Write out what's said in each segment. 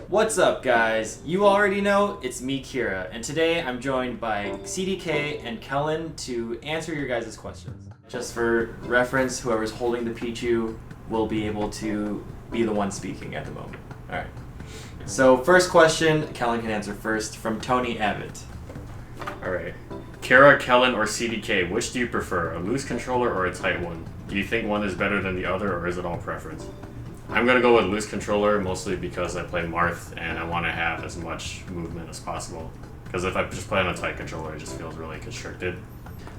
What's up, guys? You already know it's me, Kira, and today I'm joined by CDK and Kellen to answer your guys' questions. Just for reference, whoever's holding the Pichu will be able to be the one speaking at the moment. Alright. So, first question, Kellen can answer first, from Tony Abbott. Alright. Kira, Kellen, or CDK, which do you prefer, a loose controller or a tight one? Do you think one is better than the other, or is it all preference? I'm going to go with loose controller, mostly because I play Marth and I want to have as much movement as possible. Because if I just play on a tight controller, it just feels really constricted.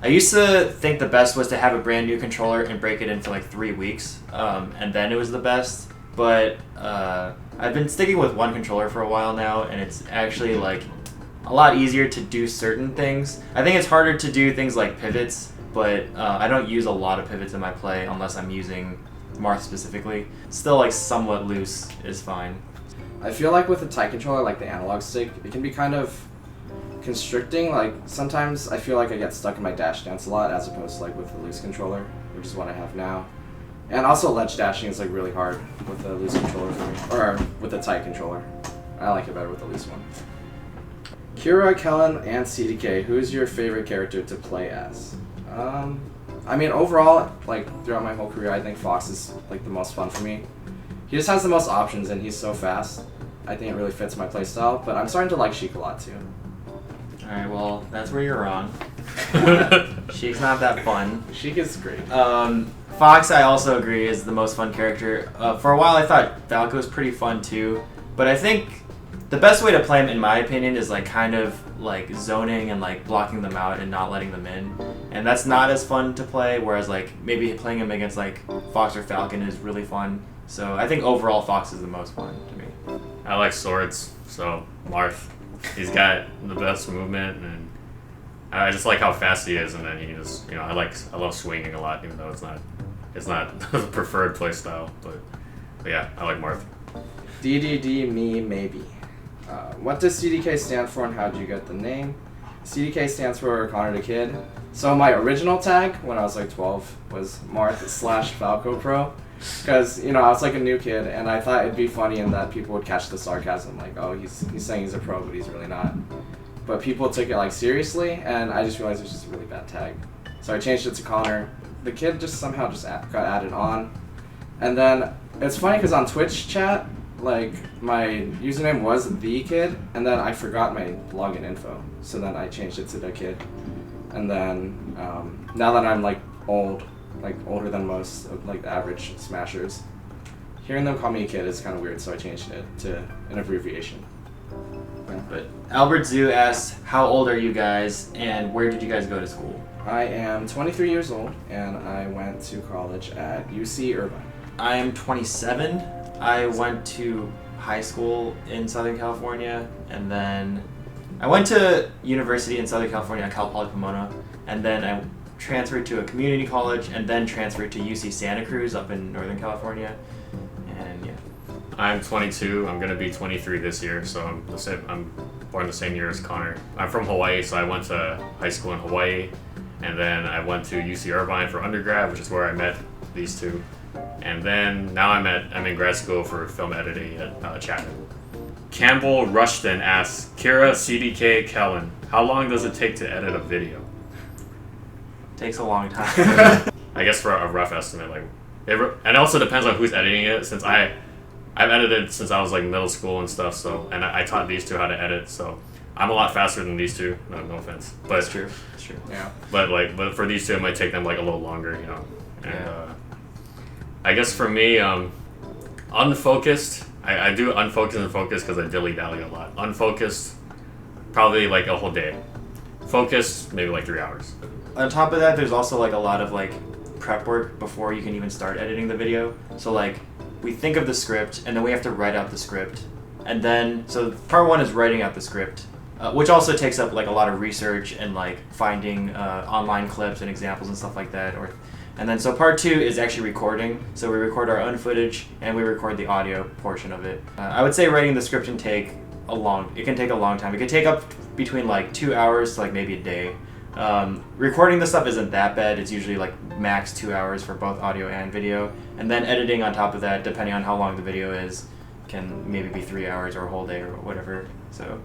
I used to think the best was to have a brand new controller and break it in for like 3 weeks, and then it was the best. But I've been sticking with one controller for a while now, and it's actually like a lot easier to do certain things. I think it's harder to do things like pivots, but I don't use a lot of pivots in my play unless I'm using Marth specifically. Still, like, somewhat loose is fine. I feel like with a tight controller, like the analog stick, it can be kind of constricting. Like, sometimes I feel like I get stuck in my dash dance a lot as opposed to like with the loose controller, which is what I have now. And also ledge dashing is like really hard with a loose controller for me, or with a tight controller. I like it better with a loose one. Kira, Kellen, and CDK, who is your favorite character to play as? I mean, overall, like, throughout my whole career, I think Fox is, like, the most fun for me. He just has the most options, and he's so fast. I think it really fits my playstyle, but I'm starting to like Sheik a lot, too. Alright, well, that's where you're wrong. Sheik's not that fun. Sheik is great. Fox, I also agree, is the most fun character. For a while, I thought Falco was pretty fun, too, but I think the best way to play him, in my opinion, is like kind of like zoning and like blocking them out and not letting them in. And that's not as fun to play, whereas like maybe playing him against like Fox or Falcon is really fun. So I think overall Fox is the most fun to me. I like swords, so Marth. He's got the best movement, and I just like how fast he is, and then he just, I love swinging a lot, even though it's not the preferred playstyle, but yeah, I like Marth. DDD me maybe. What does CDK stand for and how did you get the name? CDK stands for Connor the Kid. So my original tag when I was like 12 was Marth/Falco Pro. Because, I was like a new kid and I thought it'd be funny and that people would catch the sarcasm like, oh, he's saying he's a pro but he's really not. But people took it like seriously and I just realized it was just a really bad tag. So I changed it to Connor. The Kid just somehow got added on. And then it's funny because on Twitch chat, like, my username was The Kid, and then I forgot my login info, so then I changed it to The Kid. And then, now that I'm, like, old, like, older than most of, like, the average Smashers, hearing them call me a kid is kind of weird, so I changed it to an abbreviation. Yeah. But Albert Zoo asks, how old are you guys, and where did you guys go to school? I am 23 years old, and I went to college at UC Irvine. I am 27. I went to high school in Southern California, and then I went to university in Southern California at Cal Poly Pomona, and then I transferred to a community college, and then transferred to UC Santa Cruz up in Northern California, and yeah. I'm 22. I'm gonna be 23 this year, so I'm born the same year as Connor. I'm from Hawaii, so I went to high school in Hawaii, and then I went to UC Irvine for undergrad, which is where I met these two. And then now I'm in grad school for film editing at Chapman. Campbell Rushton asks, Kira, CDK, Kellen, how long does it take to edit a video? Takes a long time. I guess for a rough estimate, like, and it also depends on who's editing it. Since I've edited since I was like middle school and stuff, so and I taught these two how to edit, so I'm a lot faster than these two. No offense, but That's true. That's true. Yeah. But for these two, it might take them like a little longer, And Yeah. I guess for me, unfocused. I do unfocused and focused because I dilly-dally a lot. Unfocused, probably like a whole day. Focused, maybe like 3 hours. On top of that, there's also like a lot of like prep work before you can even start editing the video. So like we think of the script and then we have to write out the script. And then, so part one is writing out the script, which also takes up like a lot of research and like finding online clips and examples and stuff like that. And then so part two is actually recording. So we record our own footage and we record the audio portion of it. I would say writing the script can take a long time. It can take up between like 2 hours to like maybe a day. Recording the stuff isn't that bad. It's usually like max 2 hours for both audio and video. And then editing on top of that, depending on how long the video is, can maybe be 3 hours or a whole day or whatever. So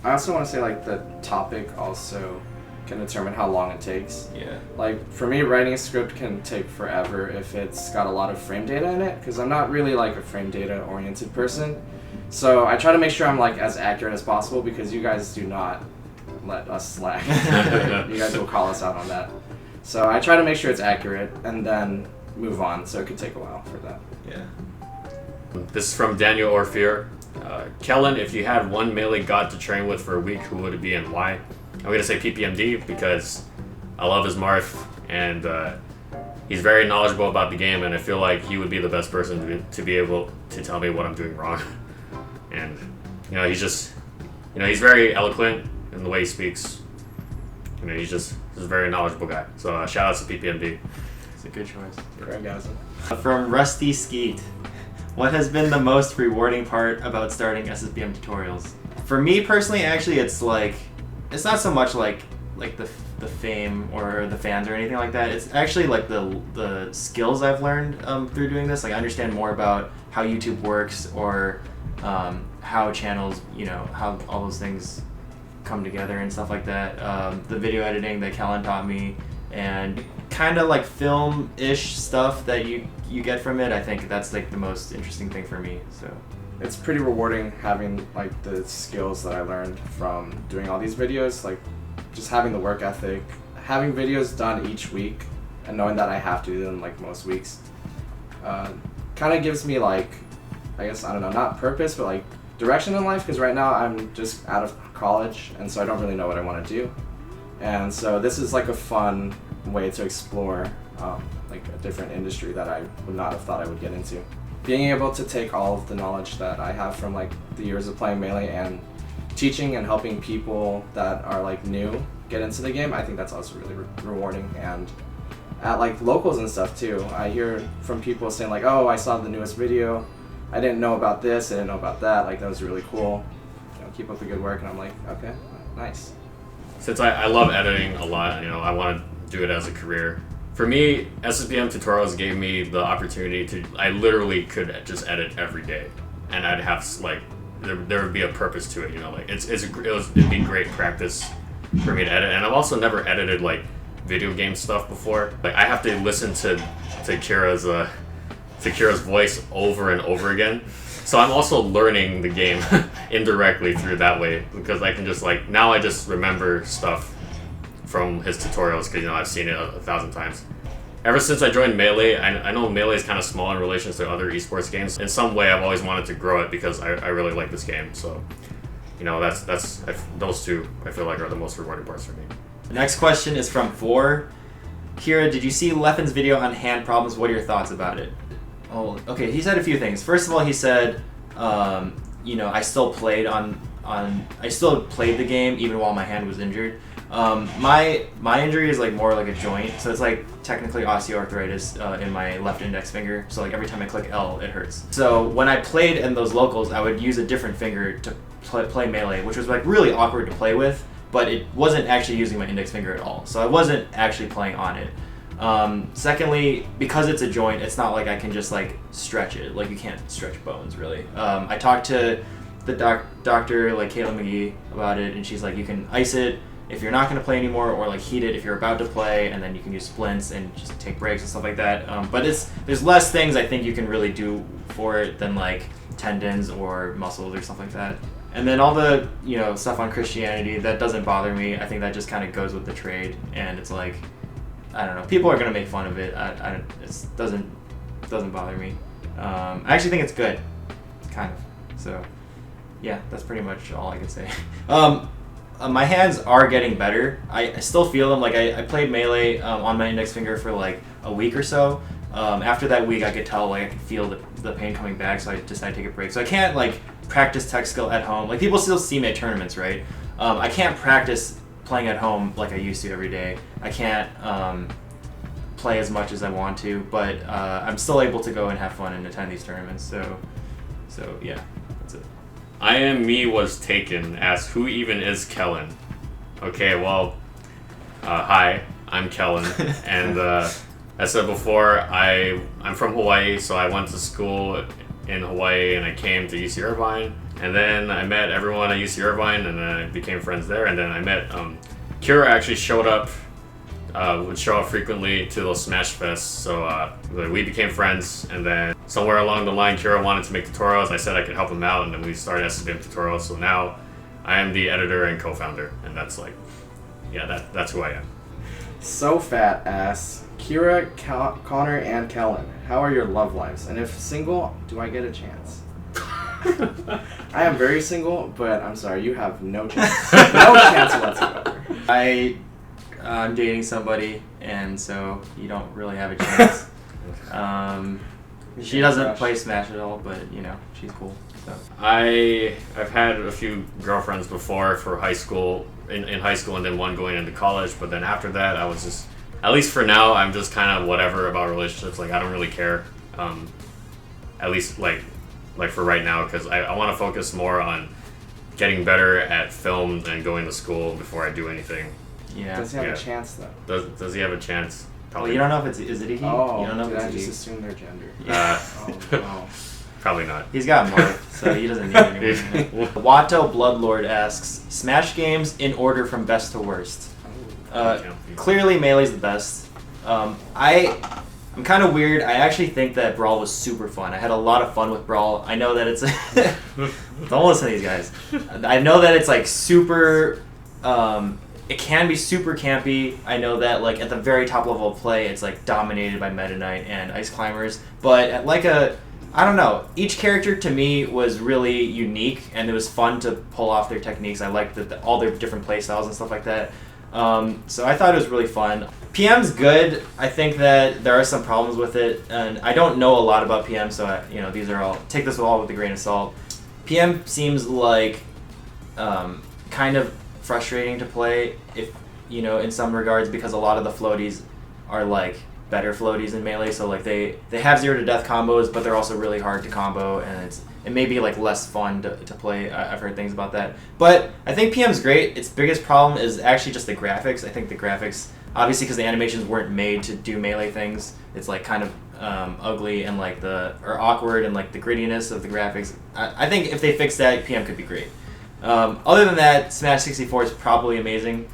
I also want to say like the topic also can determine how long it takes. yeah. Like for me, writing a script can take forever if it's got a lot of frame data in it, because I'm not really like a frame data oriented person. So I try to make sure I'm like as accurate as possible, because you guys do not let us slack. You guys will call us out on that. So I try to make sure it's accurate and then move on. So it could take a while for that. Yeah. This is from Daniel Orpheer. Kellen, if you had one melee god to train with for a week, who would it be and why? I'm going to say PPMD because I love his Marth, and he's very knowledgeable about the game, and I feel like he would be the best person to be able to tell me what I'm doing wrong. And, he's just, he's very eloquent in the way he speaks. He's a very knowledgeable guy. So shout out to PPMD. It's a good choice. Craig has it. From Rusty Skeet. What has been the most rewarding part about starting SSBM Tutorials? For me personally, actually, it's not so much like the fame or the fans or anything like that. It's actually like the skills I've learned through doing this. Like I understand more about how YouTube works, or how channels, how all those things come together and stuff like that. The video editing that Kellen taught me, and kind of like film-ish stuff that you get from it. I think that's like the most interesting thing for me. So It's pretty rewarding having like the skills that I learned from doing all these videos, like just having the work ethic, having videos done each week, and knowing that I have to do them like most weeks. Kind of gives me like, I guess, I don't know, not purpose, but like direction in life, because right now I'm just out of college, and so I don't really know what I want to do. And so this is like a fun way to explore like a different industry that I would not have thought I would get into. Being able to take all of the knowledge that I have from like the years of playing Melee and teaching and helping people that are like new get into the game, I think that's also really rewarding. And at like locals and stuff too, I hear from people saying like, oh, I saw the newest video, I didn't know about this, I didn't know about that, like that was really cool, keep up the good work. And I'm like, okay, nice. Since I love editing a lot, I want to do it as a career. For me, SSBM Tutorials gave me the opportunity to, I literally could just edit every day, and I'd have like, there would be a purpose to it, like it'd be great practice for me to edit. And I've also never edited like video game stuff before. Like I have to listen to Kira's voice over and over again. So I'm also learning the game indirectly through that way, because I can just now I just remember stuff from his tutorials, because I've seen it 1,000 times. Ever since I joined Melee, I know Melee is kind of small in relation to other esports games. In some way, I've always wanted to grow it because I really like this game. So, those two I feel like are the most rewarding parts for me. The next question is from 4. Kira, did you see Leffen's video on hand problems? What are your thoughts about it? Oh, okay. He said a few things. First of all, he said, I still played I still played the game even while my hand was injured. My injury is like more like a joint, so it's like technically osteoarthritis in my left index finger. So like every time I click L, it hurts. So when I played in those locals, I would use a different finger to play Melee, which was like really awkward to play with, but it wasn't actually using my index finger at all. So I wasn't actually playing on it. Secondly, because it's a joint, it's not like I can just like stretch it. Like you can't stretch bones really. I talked to the doctor, like Caitlin McGee, about it, and she's like, you can ice it if you're not going to play anymore, or like heat it if you're about to play, and then you can use splints and just take breaks and stuff like that. But there's less things I think you can really do for it than like tendons or muscles or stuff like that. And then all the stuff on Christianity, that doesn't bother me. I think that just kind of goes with the trade, and it's like, I don't know, people are going to make fun of it. It doesn't bother me. I actually think it's good, kind of. So yeah, that's pretty much all I can say. My hands are getting better. I still feel them. Like I played Melee on my index finger for like a week or so. After that week, I could tell, like I could feel the pain coming back, so I decided to take a break. So I can't like practice tech skill at home. Like people still see me at tournaments, right? I can't practice playing at home like I used to every day. I can't play as much as I want to, but I'm still able to go and have fun and attend these tournaments. So yeah, that's it. I Am Me Was Taken asks, who even is Kellen? Okay, well, hi, I'm Kellen, and as I said before, I'm from Hawaii, so I went to school in Hawaii, and I came to UC Irvine, and then I met everyone at UC Irvine, and then I became friends there, and then I met Kira actually showed up, would show up frequently to those Smash Fests, so we became friends, and then somewhere along the line Kira wanted to make tutorials. I said I could help him out, and then we started SSBM Tutorials, so now I am the editor and co-founder, and that's like, yeah, that's who I am. So Fat asks, Kira, Connor, and Kellen, how are your love lives? And if single, do I get a chance? I am very single, but I'm sorry, you have no chance. No chance whatsoever. I'm dating somebody, and so you don't really have a chance. She doesn't play Smash at all, but you know, she's cool. So I've had a few girlfriends before for high school, in high school, and then one going into college, but then after that I was just, at least for now, I'm just kind of whatever about relationships. Like, I don't really care, at least like for right now, because I want to focus more on getting better at film and going to school before I do anything. yeah. Does he have Yeah. a chance though? Does he have a chance? Well, you don't know if is it a he? Oh, you don't know did if I it's a just he. assume their gender? Uh, Oh no. Probably not. He's got Marth, so he doesn't need anyone. Watto Bloodlord asks, Smash games in order from best to worst. Clearly Melee's the best. I'm kind of weird. I actually think that Brawl was super fun. I had a lot of fun with Brawl. I know that it's... Don't listen to these guys. I know that it's like super... it can be super campy. I know that like at the very top level of play, it's like dominated by Meta Knight and Ice Climbers. But at like I don't know. Each character to me was really unique, and it was fun to pull off their techniques. I liked all their different play styles and stuff like that. So I thought it was really fun. PM's good. I think that there are some problems with it, and I don't know a lot about PM, so these are all, take this all with a grain of salt. PM seems like kind of frustrating to play if in some regards, because a lot of the floaties are like better floaties in Melee, so like they have 0 to death combos, but they're also really hard to combo, and it may be like less fun to play. I've heard things about that, but I think PM's great. Its biggest problem is actually just the graphics. I think the graphics, obviously because the animations weren't made to do Melee things, it's like kind of ugly and like or awkward, and like the grittiness of the graphics. I think if they fix that, PM could be great. Other than that, Smash 64 is probably amazing.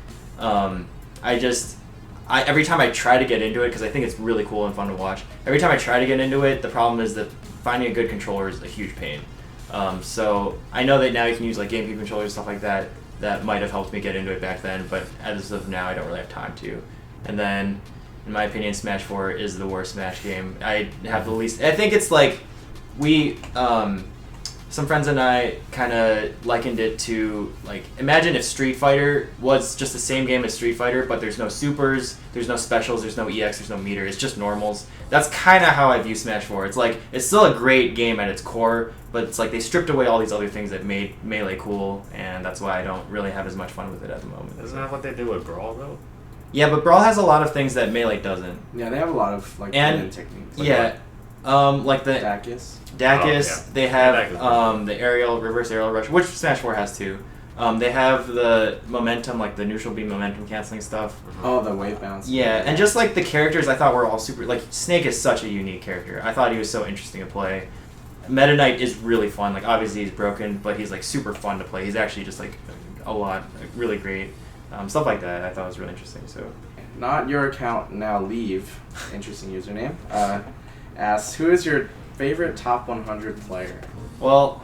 Every time I try to get into it, because I think it's really cool and fun to watch, every time I try to get into it, the problem is that finding a good controller is a huge pain. So I know that now you can use like GameCube controllers and stuff like that. That might have helped me get into it back then, but as of now, I don't really have time to. And then, in my opinion, Smash 4 is the worst Smash game. I have the least... I think it's like, some friends and I kind of likened it to, like, imagine if Street Fighter was just the same game as Street Fighter, but there's no supers, there's no specials, there's no EX, there's no meter, it's just normals. That's kind of how I view Smash 4. It's like, it's still a great game at its core, but it's like they stripped away all these other things that made Melee cool, and that's why I don't really have as much fun with it at the moment. Isn't that what they do with Brawl, though? Yeah, but Brawl has a lot of things that Melee doesn't. Yeah, they have a lot of like And- techniques. Yeah, like the... Dacus. Dacus, Oh, yeah. they have Dacus. the reverse aerial rush, which Smash 4 has too. They have the momentum, like the neutral beam momentum canceling stuff. Oh, the wave bounce. Yeah, and just like the characters, I thought were all super. Like Snake is such a unique character. I thought he was so interesting to play. Meta Knight is really fun. Like obviously he's broken, but he's like super fun to play. He's actually just like really great. Stuff like that I thought was really interesting. So. Not your account now. Leave. Interesting username. Asks, who is your favorite top 100 player? Well,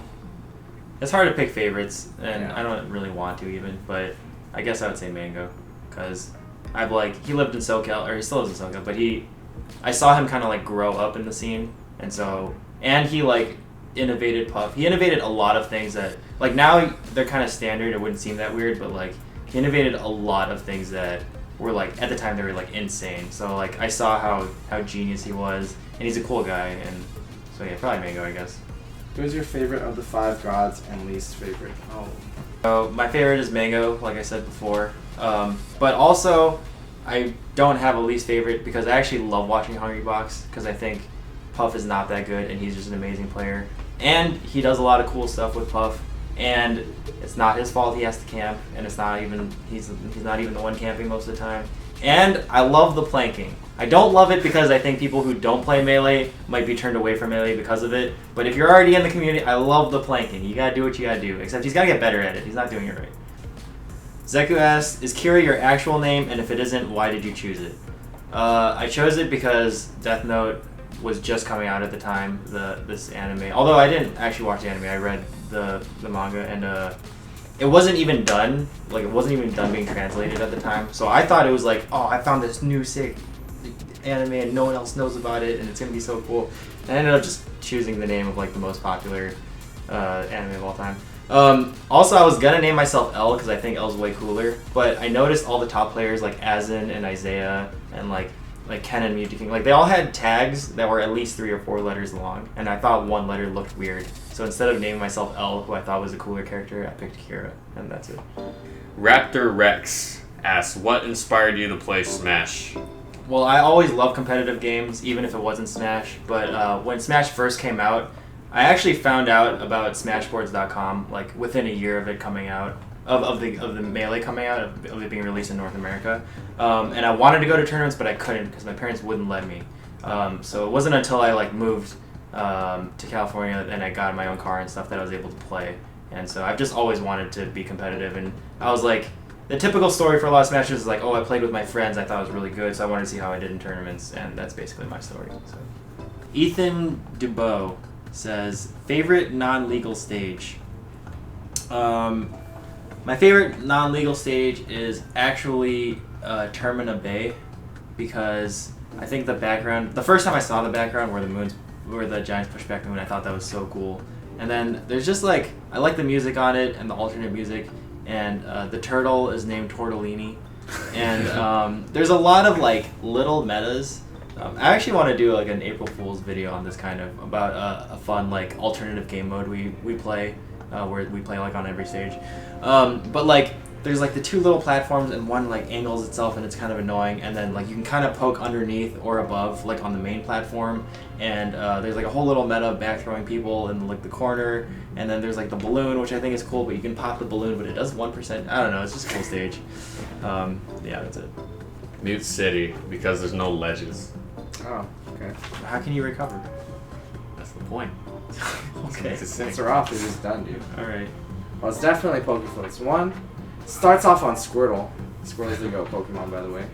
it's hard to pick favorites, and Yeah. I don't really want to even, but I guess I would say Mango, because he lived in SoCal, or he still lives in SoCal, but I saw him kind of like grow up in the scene, and he like innovated Puff. He innovated a lot of things that, like now they're kind of standard, it wouldn't seem that weird, but like he innovated a lot of things that were like, at the time they were like insane. So like I saw how genius he was, and he's a cool guy, and so yeah, probably Mango, I guess. Who's your favorite of the 5 gods and least favorite? Oh. So my favorite is Mango, like I said before. But also, I don't have a least favorite because I actually love watching Hungrybox because I think Puff is not that good and he's just an amazing player. And he does a lot of cool stuff with Puff. And it's not his fault he has to camp, and it's not even he's not even the one camping most of the time. And I love the planking. I don't love it because I think people who don't play Melee might be turned away from Melee because of it. But if you're already in the community, I love the planking. You gotta do what you gotta do. Except he's gotta get better at it. He's not doing it right. Zeku asks, is Kira your actual name? And if it isn't, why did you choose it? I chose it because Death Note was just coming out at the time, this anime. Although I didn't actually watch the anime, I read the manga, and it wasn't even done. Like, it wasn't even done being translated at the time. So I thought it was like, oh, I found this new sick anime and no one else knows about it and it's gonna be so cool. And I ended up just choosing the name of like the most popular anime of all time. Also, I was gonna name myself L because I think L's way cooler, but I noticed all the top players like Azin and Isaiah and like Ken and Mewtwo King, like they all had tags that were at least 3 or 4 letters long, and I thought one letter looked weird. So instead of naming myself L, who I thought was a cooler character, I picked Kira, and that's it. Raptor Rex asks, what inspired you to play Smash? Well, I always loved competitive games, even if it wasn't Smash, but when Smash first came out, I actually found out about Smashboards.com like within a year of it coming out, of the Melee coming out, of it being released in North America, and I wanted to go to tournaments, but I couldn't because my parents wouldn't let me. So it wasn't until I like moved to California and I got my own car and stuff that I was able to play. And so I've just always wanted to be competitive, and I was like, the typical story for a lot of Smashers is like, oh, I played with my friends, I thought it was really good, so I wanted to see how I did in tournaments, and that's basically my story. So. Ethan Dubois says, favorite non-legal stage? My favorite non-legal stage is actually Termina Bay, because I think the background, the first time I saw the background where the giants push back the moon, I thought that was so cool. And then there's just like, I like the music on it and the alternate music, and the turtle is named Tortellini, and there's a lot of like little metas. I actually want to do like an April Fool's video on this kind of, about a fun like alternative game mode we play, where we play like on every stage. But like there's like the 2 little platforms and one like angles itself and it's kind of annoying, and then like you can kind of poke underneath or above like on the main platform, and there's like a whole little meta of back throwing people in like the corner, and then there's like the balloon, which I think is cool, but you can pop the balloon but it does 1%. I don't know, it's just a cool stage. Yeah, that's it. Mute City, because there's no ledges. Oh, okay. How can you recover? That's the point. Okay. Since they're off, they're just done, dude. Alright. Well, it's definitely Pokeflix. 1, starts off on Squirtle. Squirtle's the GOAT Pokemon, by the way.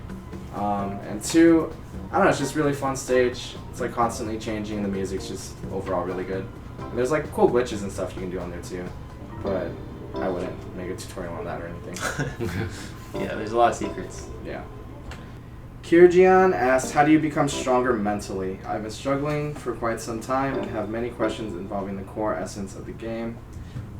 And 2, I don't know, it's just really fun stage. It's like constantly changing, the music's just overall really good. And there's like cool glitches and stuff you can do on there too, but I wouldn't make a tutorial on that or anything. Yeah, there's a lot of secrets. Yeah. Kirjian asked, how do you become stronger mentally? I've been struggling for quite some time and have many questions involving the core essence of the game.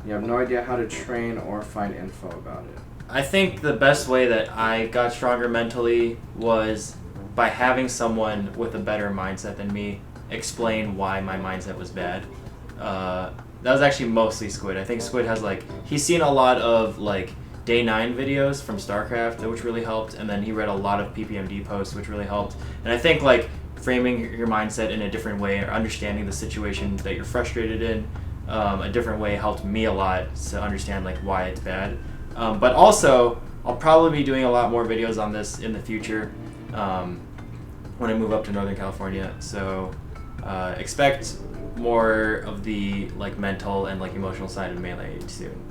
You have no idea how to train or find info about it. I think the best way that I got stronger mentally was by having someone with a better mindset than me explain why my mindset was bad. That was actually mostly Squid. I think Squid has like, he's seen a lot of like Day 9 videos from StarCraft, which really helped, and then he read a lot of PPMD posts, which really helped. And I think like framing your mindset in a different way, or understanding the situation that you're frustrated in a different way, helped me a lot to understand like why it's bad. But also, I'll probably be doing a lot more videos on this in the future when I move up to Northern California. So expect more of the like mental and like emotional side of Melee soon.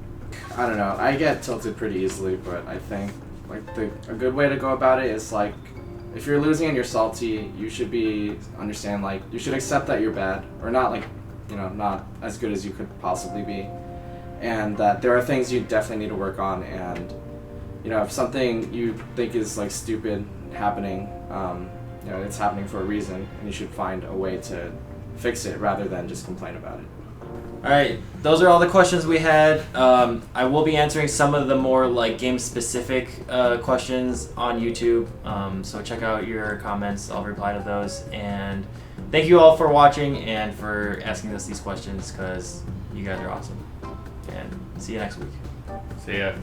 I don't know. I get tilted pretty easily, but I think like a good way to go about it is like, if you're losing and you're salty, you should understand like you should accept that you're bad, or not like, you know, not as good as you could possibly be, and that there are things you definitely need to work on. And you know, if something you think is like stupid happening, you know, it's happening for a reason, and you should find a way to fix it rather than just complain about it. Alright, those are all the questions we had. I will be answering some of the more like game specific questions on YouTube, so check out your comments, I'll reply to those. And thank you all for watching and for asking us these questions, because you guys are awesome. And see you next week. See ya.